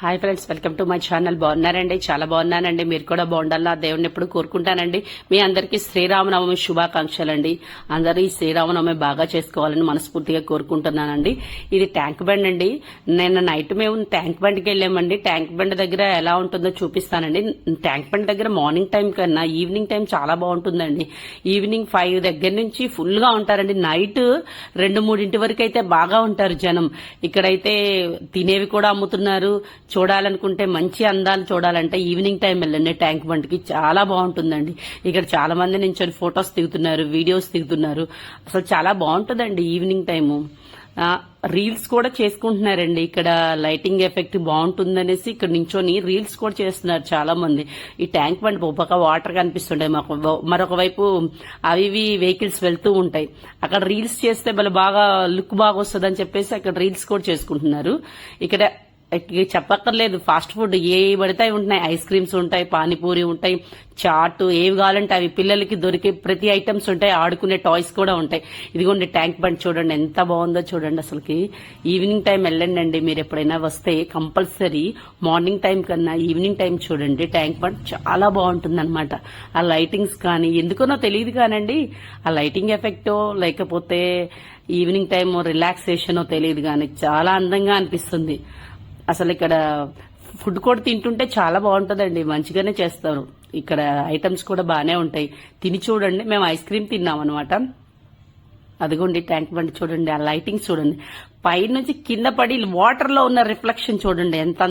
Hi friends, welcome to my channel. బాగున్నారండి? చాలా బాగున్నానండి. మీరు కూడా బాగుండాలా దేవుడిని ఎప్పుడు కోరుకుంటానండి. మీ అందరికీ శ్రీరామనవమి శుభాకాంక్షలండి. అందరూ ఈ శ్రీరామనవమి బాగా చేసుకోవాలని మనస్ఫూర్తిగా కోరుకుంటున్నానండి. ఇది ట్యాంక్ బండ్ అండి. నిన్న నైట్ మేము ట్యాంక్ బండ్కి వెళ్ళామండి. ట్యాంక్ బండ్ దగ్గర ఎలా ఉంటుందో చూపిస్తానండి. ట్యాంక్ బండ్ దగ్గర మార్నింగ్ టైం కన్నా ఈవినింగ్ టైం చాలా బాగుంటుందండి. ఈవినింగ్ 5 దగ్గర నుంచి ఫుల్ గా ఉంటారండి. నైట్ 2-3 వరకు అయితే బాగా ఉంటారు జనం. ఇక్కడైతే తినేవి కూడా అమ్ముతున్నారు. చూడాలనుకుంటే మంచి అందాలు చూడాలంటే ఈవినింగ్ టైం వెళ్ళండి. ట్యాంక్ బండ్కి చాలా బాగుంటుందండి. ఇక్కడ చాలా మంది నుంచి ఫొటోస్ దిగుతున్నారు, వీడియోస్ దిగుతున్నారు. అసలు చాలా బాగుంటుందండి ఈవినింగ్ టైము. రీల్స్ కూడా చేసుకుంటున్నారండి. ఇక్కడ లైటింగ్ ఎఫెక్ట్ బాగుంటుందనేసి ఇక్కడ నించొని రీల్స్ కూడా చేస్తున్నారు చాలా మంది. ఈ ట్యాంక్ బండ్ ఒక పక్క వాటర్ కనిపిస్తుంటాయి, మరొక వైపు అవి వెహికల్స్ వెళ్తూ ఉంటాయి. అక్కడ రీల్స్ చేస్తే బాగా లుక్ బాగా వస్తుంది అని చెప్పేసి అక్కడ రీల్స్ కూడా చేసుకుంటున్నారు. ఇక్కడ చెప్పక్కర్లేదు, ఫాస్ట్ ఫుడ్ ఏ పడితే ఉంటున్నాయి. ఐస్ క్రీమ్స్ ఉంటాయి, పానీపూరి ఉంటాయి, చాట్, ఏవి కావాలంటే అవి పిల్లలకి దొరికే ప్రతి ఐటమ్స్ ఉంటాయి. ఆడుకునే టాయ్స్ కూడా ఉంటాయి. ఇదిగోండి ట్యాంక్ బండ్ చూడండి ఎంత బాగుందో చూడండి. అసలుకి ఈవినింగ్ టైం వెళ్ళండి అండి. మీరు ఎప్పుడైనా వస్తే కంపల్సరీ మార్నింగ్ టైం కన్నా ఈవినింగ్ టైం చూడండి. ట్యాంక్ బండ్ చాలా బాగుంటుంది అనమాట. ఆ లైటింగ్స్ కానీ ఎందుకనో తెలియదు కానండి, ఆ లైటింగ్ ఎఫెక్టో లేకపోతే ఈవినింగ్ టైం రిలాక్సేషనో తెలియదు కానీ చాలా అందంగా అనిపిస్తుంది. అసలు ఇక్కడ ఫుడ్ కూడా తింటుంటే చాలా బాగుంటుందండి. మంచిగానే చేస్తారు. ఇక్కడ ఐటమ్స్ కూడా బాగానే ఉంటాయి. తిని చూడండి. మేము ఐస్ క్రీమ్ తిన్నాం అనమాట. అదిగోండి ట్యాంక్ బండ్ చూడండి. ఆ లైటింగ్ చూడండి. పై నుంచి కింద పడి వాటర్ లో ఉన్న రిఫ్లెక్షన్ చూడండి ఎంత